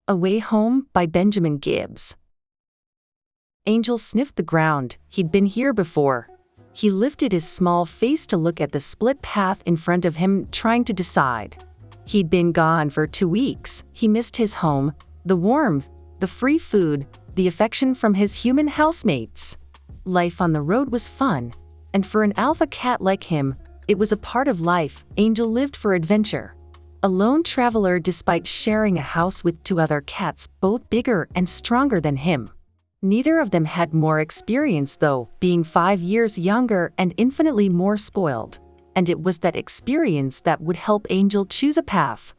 A Way Home by Benjamin Gibbs. Angel sniffed the ground. He'd been here before. He lifted his small face to look at the split path in front of him, trying to decide. He'd been gone for 2 weeks. He missed his home, the warmth, the free food, the affection from his human housemates. Life on the road was fun, and for an alpha cat like him, it was a part of life. Angel lived for adventure. A lone traveler despite sharing a house with 2 other cats, both bigger and stronger than him. Neither of them had more experience though, being 5 years younger and infinitely more spoiled. And it was that experience that would help Angel choose a path.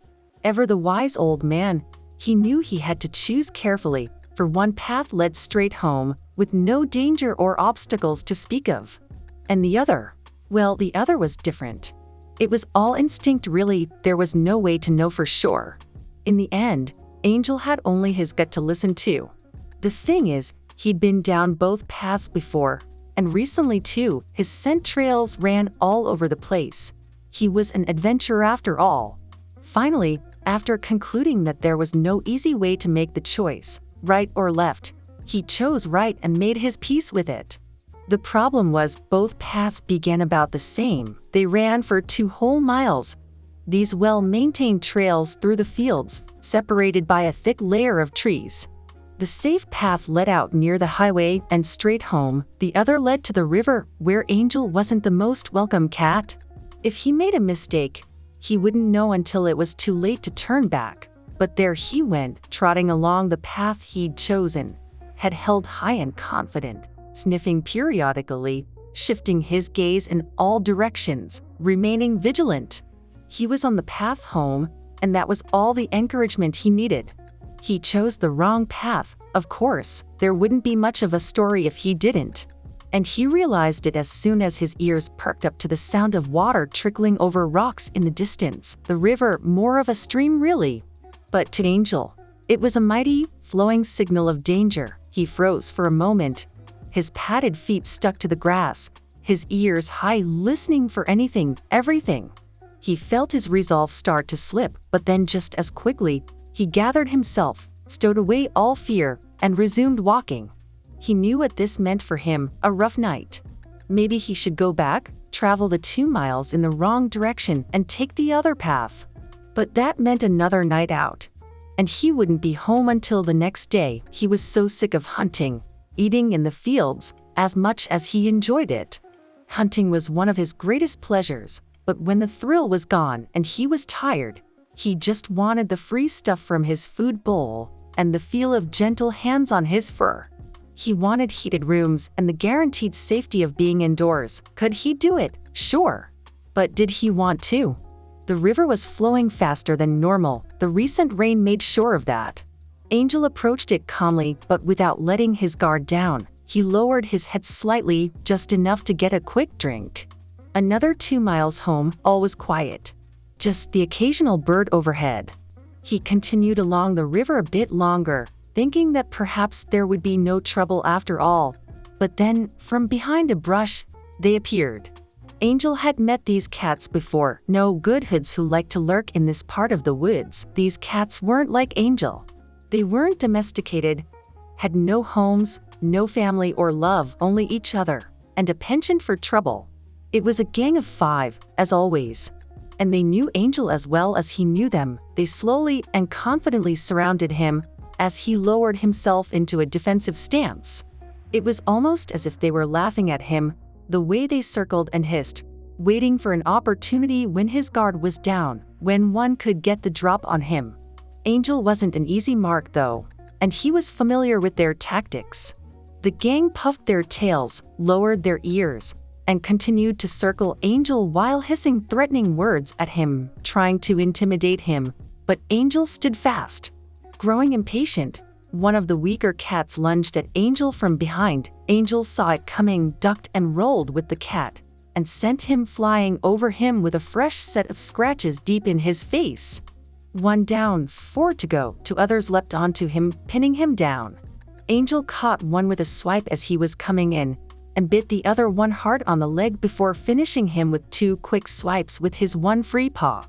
Ever the wise old man, he knew he had to choose carefully, for one path led straight home, with no danger or obstacles to speak of. And the other was different. It was all instinct really, there was no way to know for sure. In the end, Angel had only his gut to listen to. The thing is, he'd been down both paths before, and recently too. His scent trails ran all over the place. He was an adventurer after all. Finally, after concluding that there was no easy way to make the choice, right or left, he chose right and made his peace with it. The problem was both paths began about the same. They ran for 2 whole miles. These well-maintained trails through the fields, separated by a thick layer of trees. The safe path led out near the highway and straight home. The other led to the river, where Angel wasn't the most welcome cat. If he made a mistake, he wouldn't know until it was too late to turn back. But there he went, trotting along the path he'd chosen, head held high and confident, sniffing periodically, shifting his gaze in all directions, remaining vigilant. He was on the path home, and that was all the encouragement he needed. He chose the wrong path, of course, there wouldn't be much of a story if he didn't. And he realized it as soon as his ears perked up to the sound of water trickling over rocks in the distance, the river, more of a stream really. But to Angel, it was a mighty, flowing signal of danger. He froze for a moment. His padded feet stuck to the grass, his ears high, listening for anything, everything. He felt his resolve start to slip, but then just as quickly, he gathered himself, stowed away all fear, and resumed walking. He knew what this meant for him, a rough night. Maybe he should go back, travel the 2 miles in the wrong direction, and take the other path. But that meant another night out. And he wouldn't be home until the next day. He was so sick of hunting, eating in the fields, as much as he enjoyed it. Hunting was one of his greatest pleasures, but when the thrill was gone and he was tired, he just wanted the free stuff from his food bowl and the feel of gentle hands on his fur. He wanted heated rooms and the guaranteed safety of being indoors. Could he do it? Sure. But did he want to? The river was flowing faster than normal. The recent rain made sure of that. Angel approached it calmly, but without letting his guard down. He lowered his head slightly, just enough to get a quick drink. Another 2 miles home, all was quiet. Just the occasional bird overhead. He continued along the river a bit longer, thinking that perhaps there would be no trouble after all. But then, from behind a brush, they appeared. Angel had met these cats before, no good hoods who liked to lurk in this part of the woods. These cats weren't like Angel. They weren't domesticated, had no homes, no family or love, only each other, and a penchant for trouble. It was a gang of 5, as always. And they knew Angel as well as he knew them. They slowly and confidently surrounded him as he lowered himself into a defensive stance. It was almost as if they were laughing at him, the way they circled and hissed, waiting for an opportunity when his guard was down, when one could get the drop on him. Angel wasn't an easy mark though, and he was familiar with their tactics. The gang puffed their tails, lowered their ears, and continued to circle Angel while hissing threatening words at him, trying to intimidate him. But Angel stood fast. Growing impatient, one of the weaker cats lunged at Angel from behind. Angel saw it coming, ducked and rolled with the cat, and sent him flying over him with a fresh set of scratches deep in his face. 1 down, 4 to go. 2 others leapt onto him, pinning him down. Angel caught one with a swipe as he was coming in, and bit the other one hard on the leg before finishing him with 2 quick swipes with his one free paw.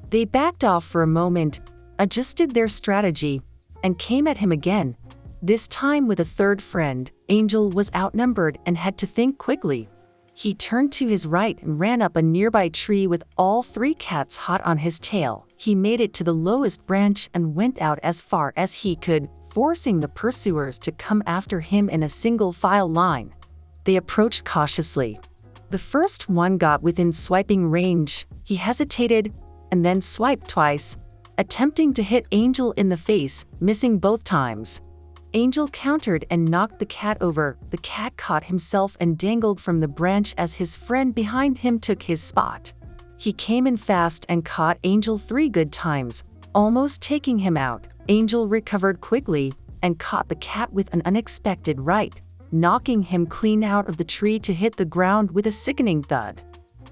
They backed off for a moment, adjusted their strategy, and came at him again. This time with a third friend. Angel was outnumbered and had to think quickly. He turned to his right and ran up a nearby tree with all three cats hot on his tail. He made it to the lowest branch and went out as far as he could, forcing the pursuers to come after him in a single file line. They approached cautiously. The first one got within swiping range. He hesitated and then swiped twice, attempting to hit Angel in the face, missing both times. Angel countered and knocked the cat over. The cat caught himself and dangled from the branch as his friend behind him took his spot. He came in fast and caught Angel 3 good times, almost taking him out. Angel recovered quickly and caught the cat with an unexpected right, knocking him clean out of the tree to hit the ground with a sickening thud.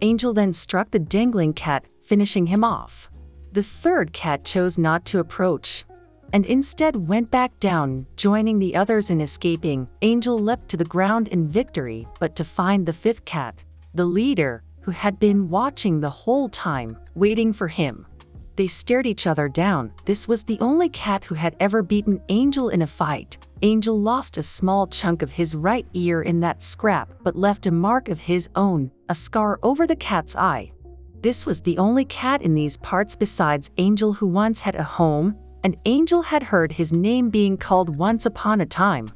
Angel then struck the dangling cat, finishing him off. The third cat chose not to approach, and instead went back down, joining the others in escaping. Angel leapt to the ground in victory, but to find the fifth cat, the leader, who had been watching the whole time, waiting for him. They stared each other down. This was the only cat who had ever beaten Angel in a fight. Angel lost a small chunk of his right ear in that scrap, but left a mark of his own, a scar over the cat's eye. This was the only cat in these parts besides Angel who once had a home, and Angel had heard his name being called once upon a time.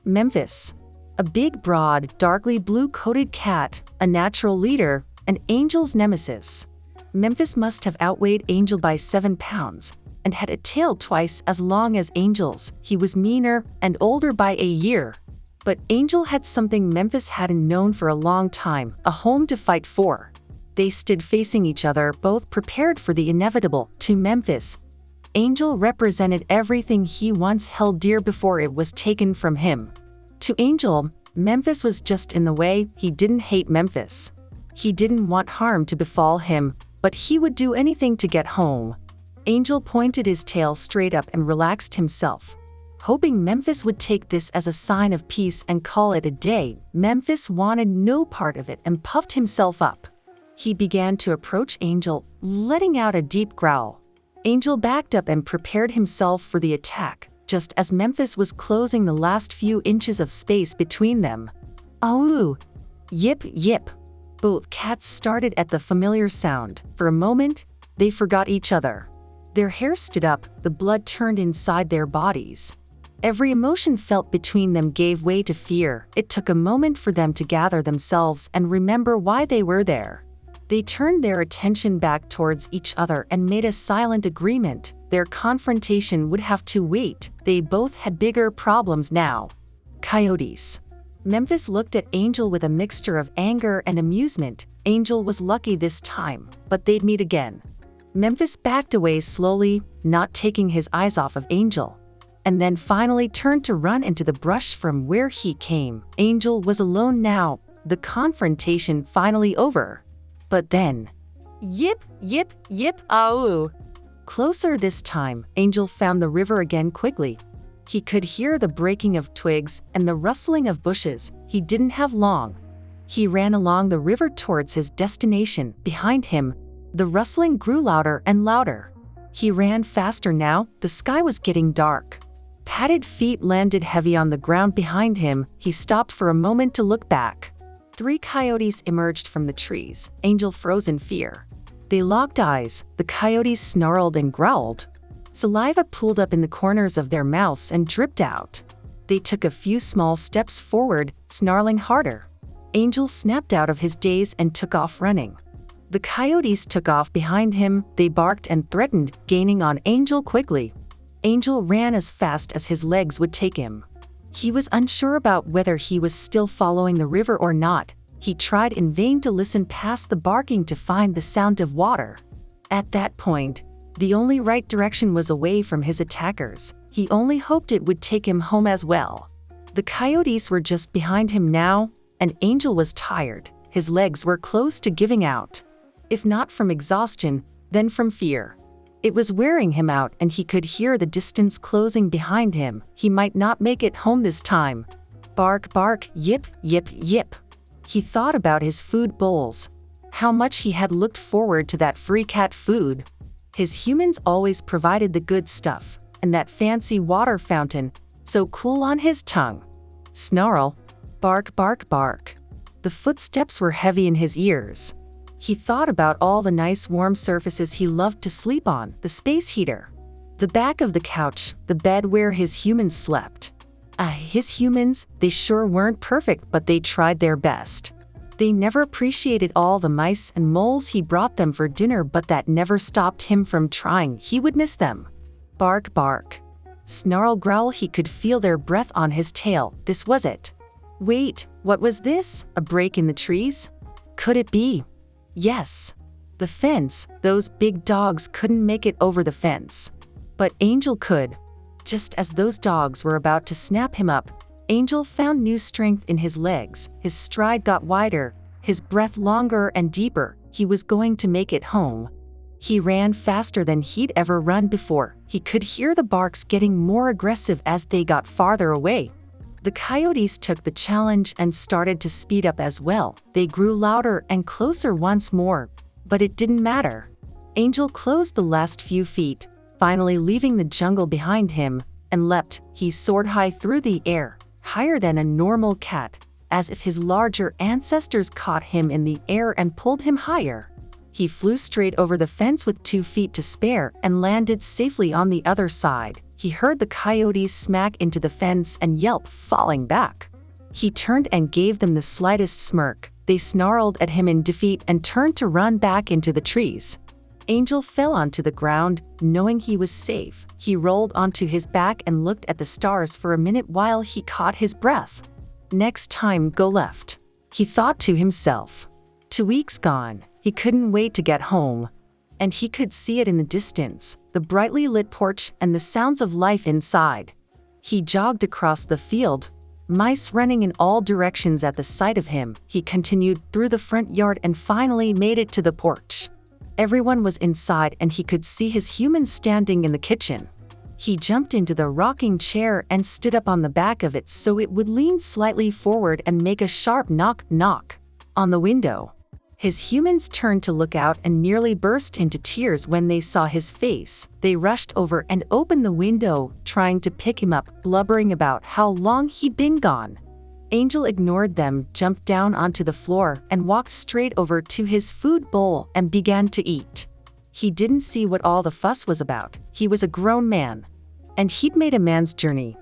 Memphis. A big, broad, darkly blue-coated cat, a natural leader, and Angel's nemesis. Memphis must have outweighed Angel by 7 pounds, and had a tail twice as long as Angel's. He was meaner and older by a year. But Angel had something Memphis hadn't known for a long time, a home to fight for. They stood facing each other, both prepared for the inevitable. To Memphis, Angel represented everything he once held dear before it was taken from him. To Angel, Memphis was just in the way. He didn't hate Memphis. He didn't want harm to befall him, but he would do anything to get home. Angel pointed his tail straight up and relaxed himself, hoping Memphis would take this as a sign of peace and call it a day. Memphis wanted no part of it and puffed himself up. He began to approach Angel, letting out a deep growl. Angel backed up and prepared himself for the attack, just as Memphis was closing the last few inches of space between them. Ooh! Yip, yip! Both cats started at the familiar sound. For a moment, they forgot each other. Their hair stood up, the blood turned inside their bodies. Every emotion felt between them gave way to fear. It took a moment for them to gather themselves and remember why they were there. They turned their attention back towards each other and made a silent agreement. Their confrontation would have to wait. They both had bigger problems now. Coyotes. Memphis looked at Angel with a mixture of anger and amusement. Angel was lucky this time, but they'd meet again. Memphis backed away slowly, not taking his eyes off of Angel, and then finally turned to run into the brush from where he came. Angel was alone now, the confrontation finally over. But then, yip, yip, yip, ow! Closer this time, Angel found the river again quickly. He could hear the breaking of twigs and the rustling of bushes. He didn't have long. He ran along the river towards his destination. Behind him, the rustling grew louder and louder. He ran faster now. The sky was getting dark. Padded feet landed heavy on the ground behind him. He stopped for a moment to look back. 3 coyotes emerged from the trees. Angel froze in fear. They locked eyes. The coyotes snarled and growled. Saliva pooled up in the corners of their mouths and dripped out. They took a few small steps forward, snarling harder. Angel snapped out of his daze and took off running. The coyotes took off behind him. They barked and threatened, gaining on Angel quickly. Angel ran as fast as his legs would take him. He was unsure about whether he was still following the river or not. He tried in vain to listen past the barking to find the sound of water. At that point, the only right direction was away from his attackers. He only hoped it would take him home as well. The coyotes were just behind him now, and Angel was tired. His legs were close to giving out. If not from exhaustion, then from fear. It was wearing him out, and he could hear the distance closing behind him. He might not make it home this time. Bark, bark, yip, yip, yip. He thought about his food bowls. How much he had looked forward to that free cat food. His humans always provided the good stuff. and that fancy water fountain, so cool on his tongue. Snarl, bark, bark, bark. The footsteps were heavy in his ears. He thought about all the nice warm surfaces he loved to sleep on, the space heater, the back of the couch, the bed where his humans slept. His humans, they sure weren't perfect, but they tried their best. They never appreciated all the mice and moles he brought them for dinner, but that never stopped him from trying. He would miss them. Bark, bark. Snarl, growl. He could feel their breath on his tail. This was it. Wait, what was this? A break in the trees? Could it be? Yes. The fence. Those big dogs couldn't make it over the fence. But Angel could. Just as those dogs were about to snap him up, Angel found new strength in his legs. His stride got wider, his breath longer and deeper. He was going to make it home. He ran faster than he'd ever run before. He could hear the barks getting more aggressive as they got farther away. The coyotes took the challenge and started to speed up as well. They grew louder and closer once more, but it didn't matter. Angel closed the last few feet, finally leaving the jungle behind him, and leapt. He soared high through the air, higher than a normal cat, as if his larger ancestors caught him in the air and pulled him higher. He flew straight over the fence with 2 feet to spare and landed safely on the other side. He heard the coyotes smack into the fence and yelp, falling back. He turned and gave them the slightest smirk. They snarled at him in defeat and turned to run back into the trees. Angel fell onto the ground, knowing he was safe. He rolled onto his back and looked at the stars for a minute while he caught his breath. Next time, go left, he thought to himself. 2 weeks gone. He couldn't wait to get home. And he could see it in the distance, the brightly lit porch and the sounds of life inside. He jogged across the field, mice running in all directions at the sight of him. He continued through the front yard and finally made it to the porch. Everyone was inside and he could see his humans standing in the kitchen. He jumped into the rocking chair and stood up on the back of it so it would lean slightly forward and make a sharp knock, knock on the window. His humans turned to look out and nearly burst into tears when they saw his face. They rushed over and opened the window, trying to pick him up, blubbering about how long he'd been gone. Angel ignored them, jumped down onto the floor, and walked straight over to his food bowl and began to eat. He didn't see what all the fuss was about. He was a grown man, and he'd made a man's journey.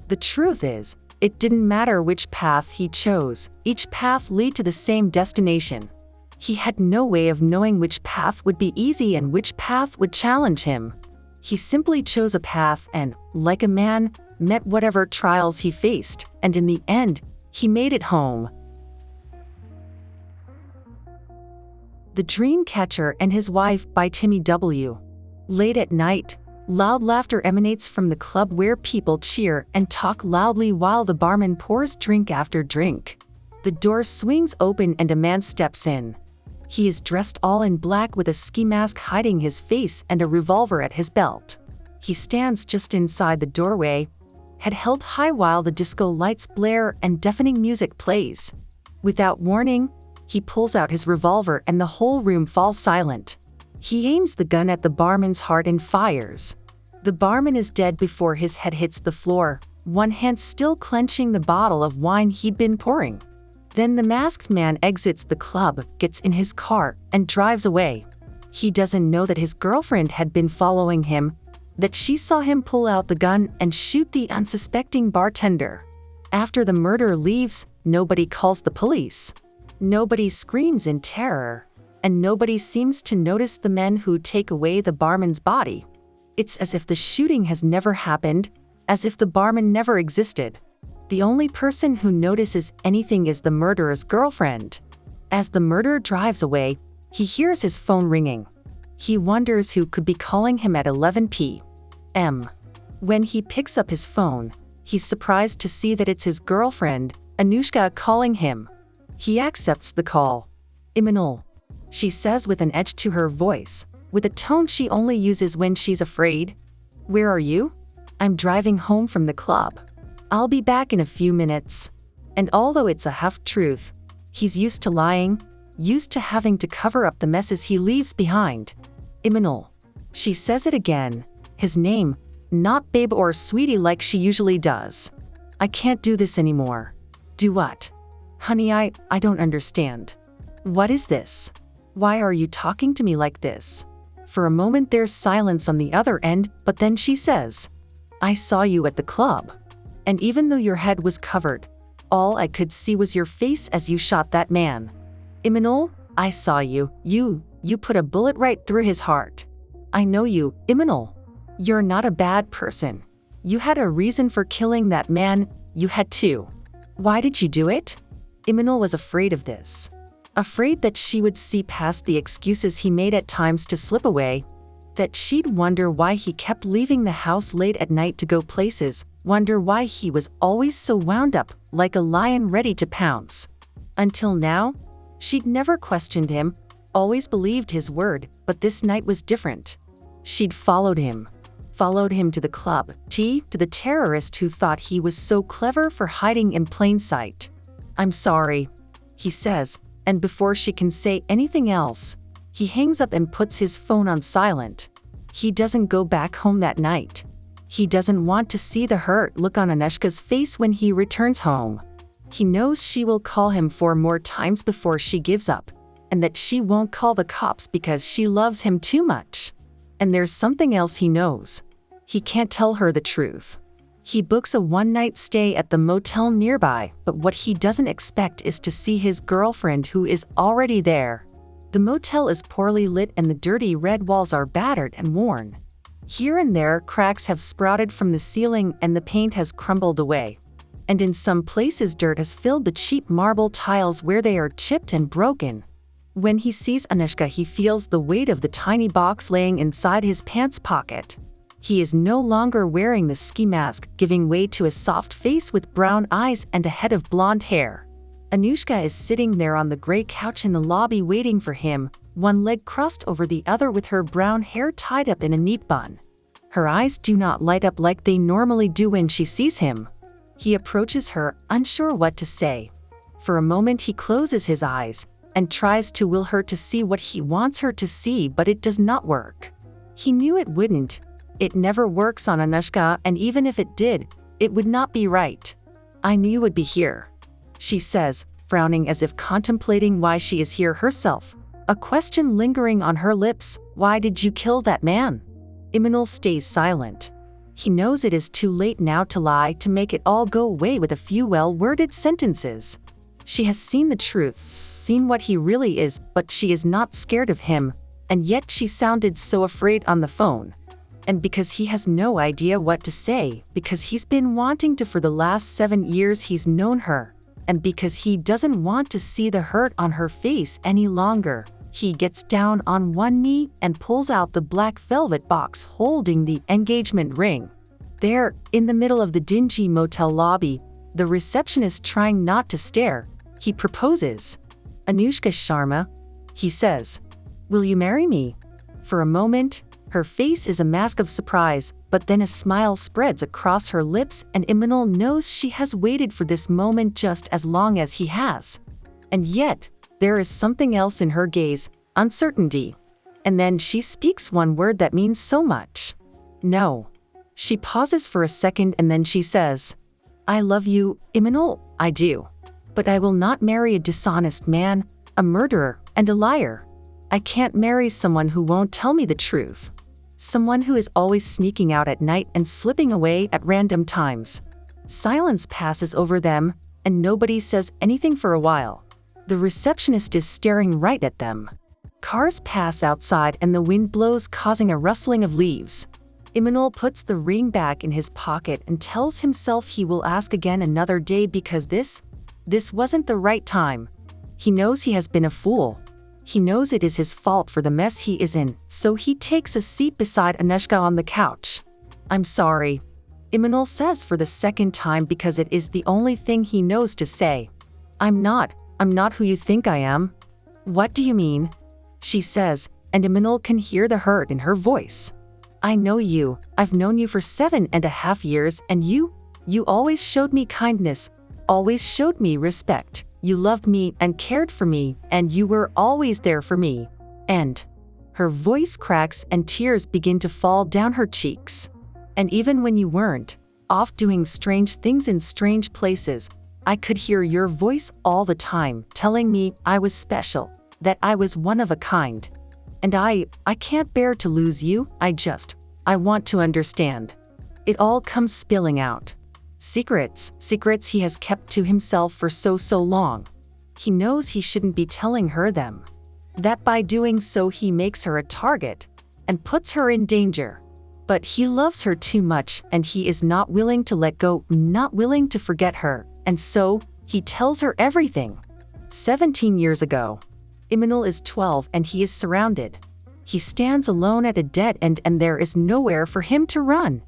The truth is, it didn't matter which path he chose. Each path led to the same destination. He had no way of knowing which path would be easy and which path would challenge him. He simply chose a path and, like a man, met whatever trials he faced, and in the end, he made it home. The Dreamcatcher and His Wife by Timmy W. Late at night, loud laughter emanates from the club where people cheer and talk loudly while the barman pours drink after drink. The door swings open and a man steps in. He is dressed all in black with a ski mask hiding his face and a revolver at his belt. He stands just inside the doorway, head held high while the disco lights blare and deafening music plays. Without warning, he pulls out his revolver and the whole room falls silent. He aims the gun at the barman's heart and fires. The barman is dead before his head hits the floor, one hand still clenching the bottle of wine he'd been pouring. Then the masked man exits the club, gets in his car, and drives away. He doesn't know that his girlfriend had been following him, that she saw him pull out the gun and shoot the unsuspecting bartender. After the murderer leaves, nobody calls the police. Nobody screams in terror. And nobody seems to notice the men who take away the barman's body. It's as if the shooting has never happened, as if the barman never existed. The only person who notices anything is the murderer's girlfriend. As the murderer drives away, he hears his phone ringing. He wonders who could be calling him at 11 p.m. When he picks up his phone, he's surprised to see that it's his girlfriend, Anushka, calling him. He accepts the call. "Imanol," she says with an edge to her voice, with a tone she only uses when she's afraid. "Where are you?" "I'm driving home from the club. I'll be back in a few minutes." And although it's a half-truth, he's used to lying, used to having to cover up the messes he leaves behind. "Imanol." She says it again, his name, not babe or sweetie like she usually does. I can't do this anymore. Do what? Honey, I don't understand. What is this? Why are you talking to me like this? For a moment there's silence on the other end, but then she says, I saw you at the club. And even though your head was covered, all I could see was your face as you shot that man. Imanol, I saw you. You put a bullet right through his heart. I know you, Imanol. You're not a bad person. You had a reason for killing that man. You had to. Why did you do it? Imanol was afraid of this. Afraid that she would see past the excuses he made at times to slip away, that she'd wonder why he kept leaving the house late at night to go places, wonder why he was always so wound up, like a lion ready to pounce. Until now, she'd never questioned him, always believed his word, but this night was different. She'd followed him to the club, to the terrorist who thought he was so clever for hiding in plain sight. I'm sorry, he says, and before she can say anything else, he hangs up and puts his phone on silent. He doesn't go back home that night. He doesn't want to see the hurt look on Anushka's face when he returns home. He knows she will call him 4 more times before she gives up, and that she won't call the cops because she loves him too much. And there's something else he knows. He can't tell her the truth. He books a one-night stay at the motel nearby, but what he doesn't expect is to see his girlfriend who is already there. The motel is poorly lit and the dirty red walls are battered and worn. Here and there, cracks have sprouted from the ceiling and the paint has crumbled away. And in some places, dirt has filled the cheap marble tiles where they are chipped and broken. When he sees Anushka, he feels the weight of the tiny box laying inside his pants pocket. He is no longer wearing the ski mask, giving way to a soft face with brown eyes and a head of blonde hair. Anushka is sitting there on the gray couch in the lobby waiting for him, one leg crossed over the other with her brown hair tied up in a neat bun. Her eyes do not light up like they normally do when she sees him. He approaches her, unsure what to say. For a moment he closes his eyes and tries to will her to see what he wants her to see, but it does not work. He knew it wouldn't. It never works on Anushka, and even if it did, it would not be right. I knew you would be here, she says, frowning as if contemplating why she is here herself. A question lingering on her lips, why did you kill that man? Imanol stays silent. He knows it is too late now to lie, to make it all go away with a few well-worded sentences. She has seen the truth, seen what he really is, but she is not scared of him, and yet she sounded so afraid on the phone. And because he has no idea what to say, because he's been wanting to for the last 7 years he's known her, and because he doesn't want to see the hurt on her face any longer, he gets down on one knee and pulls out the black velvet box holding the engagement ring. There, in the middle of the dingy motel lobby, the receptionist trying not to stare, he proposes. Anushka Sharma, he says, will you marry me? For a moment, her face is a mask of surprise, but then a smile spreads across her lips and Imanol knows she has waited for this moment just as long as he has. And yet, there is something else in her gaze, uncertainty. And then she speaks one word that means so much. No. She pauses for a second and then she says, I love you, Imanol, I do. But I will not marry a dishonest man, a murderer, and a liar. I can't marry someone who won't tell me the truth. Someone who is always sneaking out at night and slipping away at random times. Silence passes over them, and nobody says anything for a while. The receptionist is staring right at them. Cars pass outside and the wind blows, causing a rustling of leaves. Imanol puts the ring back in his pocket and tells himself he will ask again another day because this wasn't the right time. He knows he has been a fool. He knows it is his fault for the mess he is in, so he takes a seat beside Anushka on the couch. I'm sorry, Imanol says for the second time because it is the only thing he knows to say. I'm not who you think I am. What do you mean? She says, and Imanol can hear the hurt in her voice. I know you. I've known you for 7.5 years, and you always showed me kindness, always showed me respect. You loved me and cared for me, and you were always there for me. And her voice cracks and tears begin to fall down her cheeks. And even when you weren't, off doing strange things in strange places, I could hear your voice all the time telling me I was special, that I was one of a kind. And I can't bear to lose you, I want to understand. It all comes spilling out. Secrets he has kept to himself for so long. He knows he shouldn't be telling her them. That by doing so he makes her a target and puts her in danger. But he loves her too much and he is not willing to let go, not willing to forget her, and so he tells her everything. 17 years ago. Imanol is 12 and he is surrounded. He stands alone at a dead end and there is nowhere for him to run.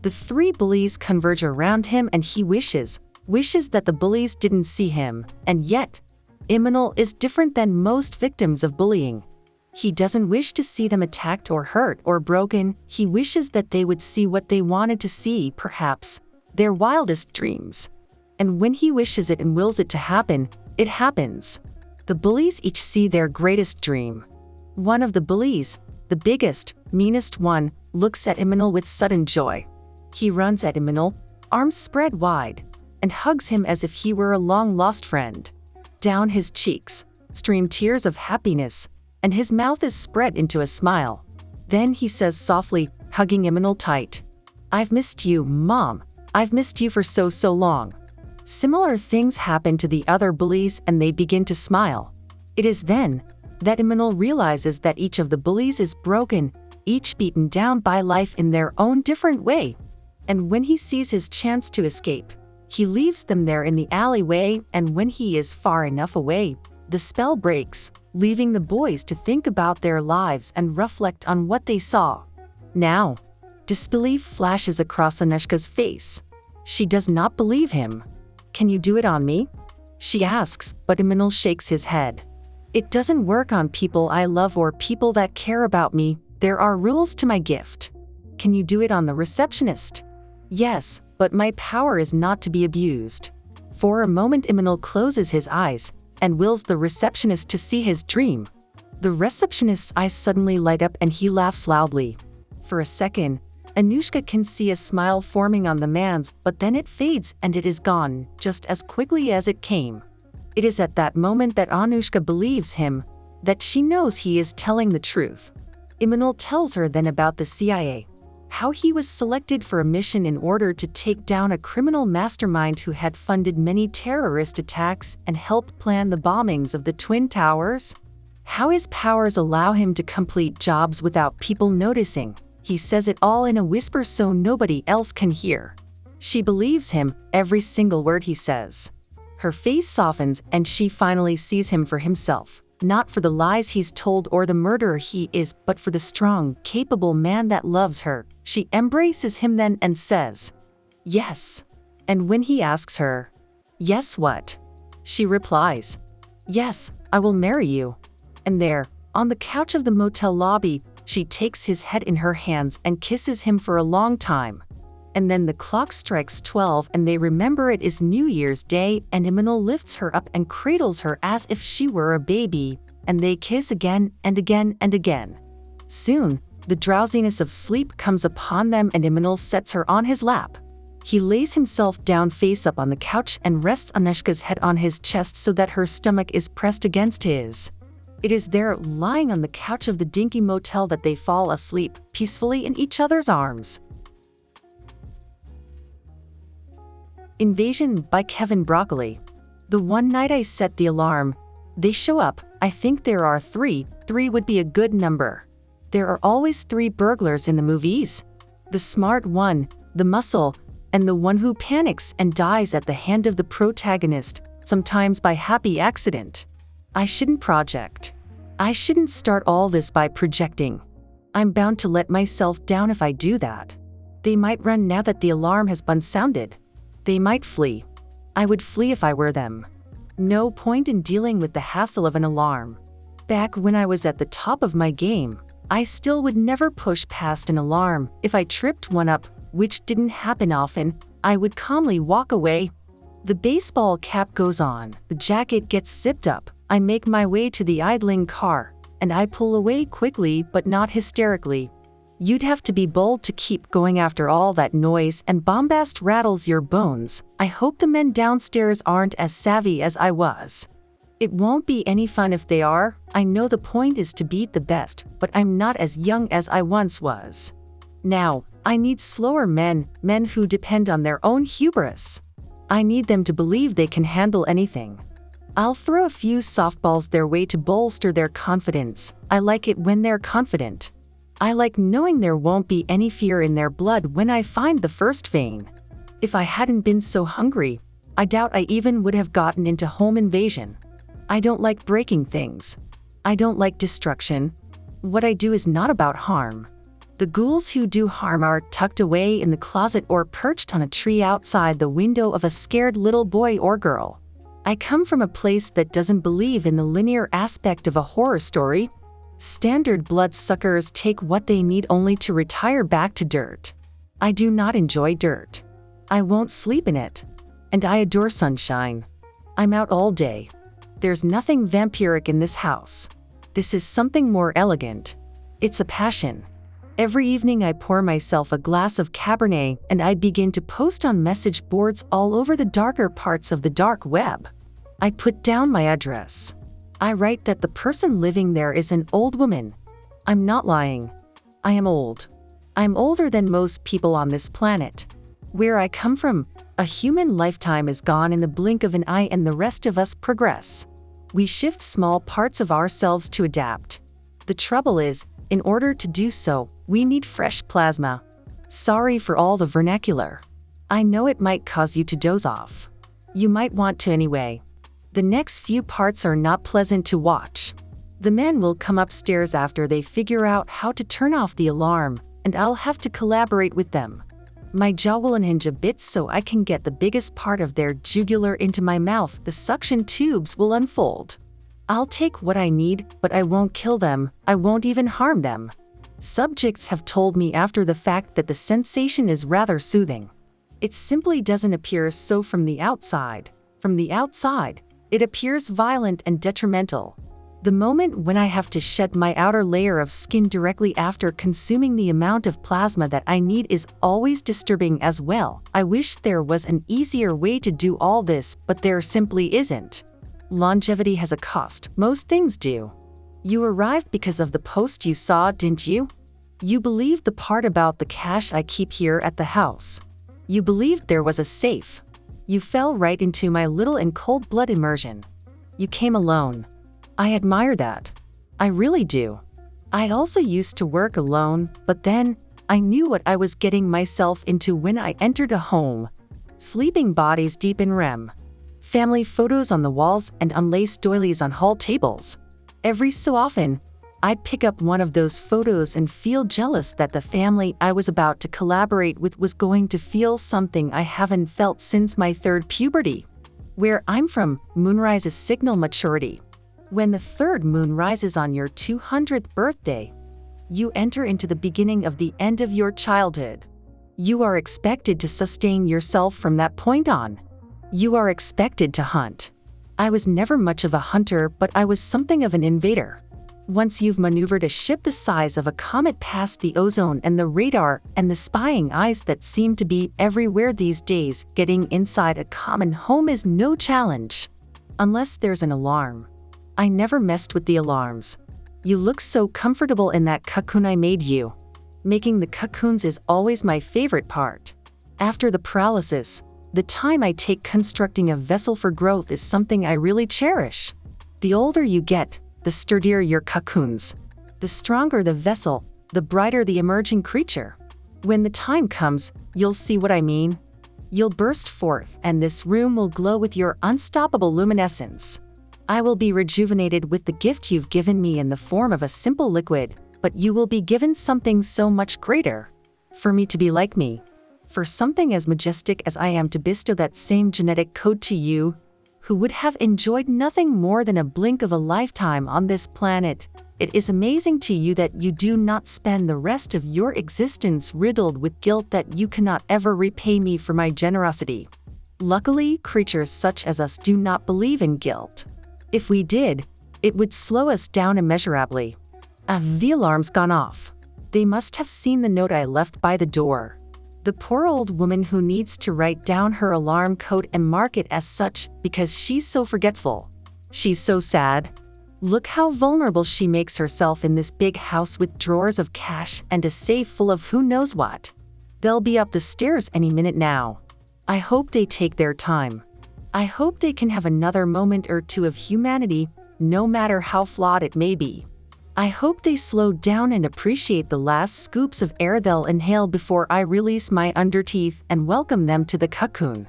The 3 bullies converge around him and he wishes that the bullies didn't see him, and yet, Imanol is different than most victims of bullying. He doesn't wish to see them attacked or hurt or broken, he wishes that they would see what they wanted to see, perhaps, their wildest dreams. And when he wishes it and wills it to happen, it happens. The bullies each see their greatest dream. One of the bullies, the biggest, meanest one, looks at Imanol with sudden joy. He runs at Imanol, arms spread wide, and hugs him as if he were a long-lost friend. Down his cheeks stream tears of happiness, and his mouth is spread into a smile. Then he says softly, hugging Imanol tight, "I've missed you, Mom. I've missed you for so long." Similar things happen to the other bullies and they begin to smile. It is then that Imanol realizes that each of the bullies is broken, each beaten down by life in their own different way. And when he sees his chance to escape, he leaves them there in the alleyway, and when he is far enough away, the spell breaks, leaving the boys to think about their lives and reflect on what they saw. Now, disbelief flashes across Anushka's face. She does not believe him. "Can you do it on me?" she asks, but Imanol shakes his head. "It doesn't work on people I love or people that care about me. There are rules to my gift." "Can you do it on the receptionist?" "Yes, but my power is not to be abused." For a moment Imanol closes his eyes and wills the receptionist to see his dream. The receptionist's eyes suddenly light up and he laughs loudly. For a second, Anushka can see a smile forming on the man's, but then it fades and it is gone, just as quickly as it came. It is at that moment that Anushka believes him, that she knows he is telling the truth. Imanol tells her then about the CIA, how he was selected for a mission in order to take down a criminal mastermind who had funded many terrorist attacks and helped plan the bombings of the Twin Towers. How his powers allow him to complete jobs without people noticing. He says it all in a whisper so nobody else can hear. She believes him, every single word he says. Her face softens and she finally sees him for himself. Not for the lies he's told or the murderer he is, but for the strong, capable man that loves her. She embraces him then and says, "Yes." And when he asks her, "Yes, what?" she replies, "Yes, I will marry you." And there, on the couch of the motel lobby, she takes his head in her hands and kisses him for a long time. And then the clock strikes 12 and they remember it is New Year's Day, and Imanol lifts her up and cradles her as if she were a baby, and they kiss again and again and again. Soon, the drowsiness of sleep comes upon them and Imanol sets her on his lap. He lays himself down face up on the couch and rests Anushka's head on his chest so that her stomach is pressed against his. It is there, lying on the couch of the dinky motel, that they fall asleep peacefully in each other's arms. Invasion by Kevin Broccoli. The one night I set the alarm, they show up. I think there are 3. 3 would be a good number. There are always 3 burglars in the movies. The smart one, the muscle, and the one who panics and dies at the hand of the protagonist, sometimes by happy accident. I shouldn't project. I shouldn't start all this by projecting. I'm bound to let myself down if I do that. They might run now that the alarm has been sounded. They might flee. I would flee if I were them. No point in dealing with the hassle of an alarm. Back when I was at the top of my game, I still would never push past an alarm. If I tripped one up, which didn't happen often, I would calmly walk away. The baseball cap goes on, the jacket gets zipped up. I make my way to the idling car, and I pull away quickly but not hysterically. You'd have to be bold to keep going after all that noise and bombast rattles your bones. I hope the men downstairs aren't as savvy as I was. It won't be any fun if they are. I know the point is to beat the best, but I'm not as young as I once was. Now, I need slower men who depend on their own hubris. I need them to believe they can handle anything. I'll throw a few softballs their way to bolster their confidence. I like it when they're confident. I like knowing there won't be any fear in their blood when I find the first vein. If I hadn't been so hungry, I doubt I even would have gotten into home invasion. I don't like breaking things. I don't like destruction. What I do is not about harm. The ghouls who do harm are tucked away in the closet or perched on a tree outside the window of a scared little boy or girl. I come from a place that doesn't believe in the linear aspect of a horror story. Standard bloodsuckers take what they need only to retire back to dirt. I do not enjoy dirt. I won't sleep in it. And I adore sunshine. I'm out all day. There's nothing vampiric in this house. This is something more elegant. It's a passion. Every evening I pour myself a glass of Cabernet and I begin to post on message boards all over the darker parts of the dark web. I put down my address. I write that the person living there is an old woman. I'm not lying. I am old. I'm older than most people on this planet. Where I come from, a human lifetime is gone in the blink of an eye and the rest of us progress. We shift small parts of ourselves to adapt. The trouble is, in order to do so, we need fresh plasma. Sorry for all the vernacular. I know it might cause you to doze off. You might want to anyway. The next few parts are not pleasant to watch. The men will come upstairs after they figure out how to turn off the alarm, and I'll have to collaborate with them. My jaw will unhinge a bit so I can get the biggest part of their jugular into my mouth. The suction tubes will unfold. I'll take what I need, but I won't kill them. I won't even harm them. Subjects have told me after the fact that the sensation is rather soothing. It simply doesn't appear so from the outside. From the outside, it appears violent and detrimental. The moment when I have to shed my outer layer of skin directly after consuming the amount of plasma that I need is always disturbing as well. I wish there was an easier way to do all this, but there simply isn't. Longevity has a cost. Most things do. You arrived because of the post you saw, didn't you? You believed the part about the cash I keep here at the house. You believed there was a safe. You fell right into my little and cold-blood immersion. You came alone. I admire that. I really do. I also used to work alone, but then I knew what I was getting myself into when I entered a home. Sleeping bodies deep in REM. Family photos on the walls and unlaced doilies on hall tables. Every so often, I'd pick up one of those photos and feel jealous that the family I was about to collaborate with was going to feel something I haven't felt since my third puberty. Where I'm from, moonrises signal maturity. When the third moon rises on your 200th birthday, you enter into the beginning of the end of your childhood. You are expected to sustain yourself from that point on. You are expected to hunt. I was never much of a hunter, but I was something of an invader. Once you've maneuvered a ship the size of a comet past the ozone and the radar and the spying eyes that seem to be everywhere these days, getting inside a common home is no challenge. Unless there's an alarm. I never messed with the alarms. You look so comfortable in that cocoon I made you. Making the cocoons is always my favorite part. After the paralysis, the time I take constructing a vessel for growth is something I really cherish. The older you get, the sturdier your cocoons. The stronger the vessel, the brighter the emerging creature. When the time comes, you'll see what I mean. You'll burst forth, and this room will glow with your unstoppable luminescence. I will be rejuvenated with the gift you've given me in the form of a simple liquid, but you will be given something so much greater. For me to be like me. For something as majestic as I am to bestow that same genetic code to you, who would have enjoyed nothing more than a blink of a lifetime on this planet. It is amazing to you that you do not spend the rest of your existence riddled with guilt that you cannot ever repay me for my generosity. Luckily, creatures such as us do not believe in guilt. If we did, it would slow us down immeasurably. The alarm's gone off. They must have seen the note I left by the door. The poor old woman who needs to write down her alarm code and mark it as such because she's so forgetful. She's so sad. Look how vulnerable she makes herself in this big house with drawers of cash and a safe full of who knows what. They'll be up the stairs any minute now. I hope they take their time. I hope they can have another moment or two of humanity, no matter how flawed it may be. I hope they slow down and appreciate the last scoops of air they'll inhale before I release my underteeth and welcome them to the cocoon.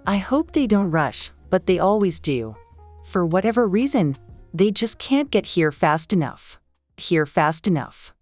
I hope they don't rush, but they always do. For whatever reason, they just can't get here fast enough. Here fast enough.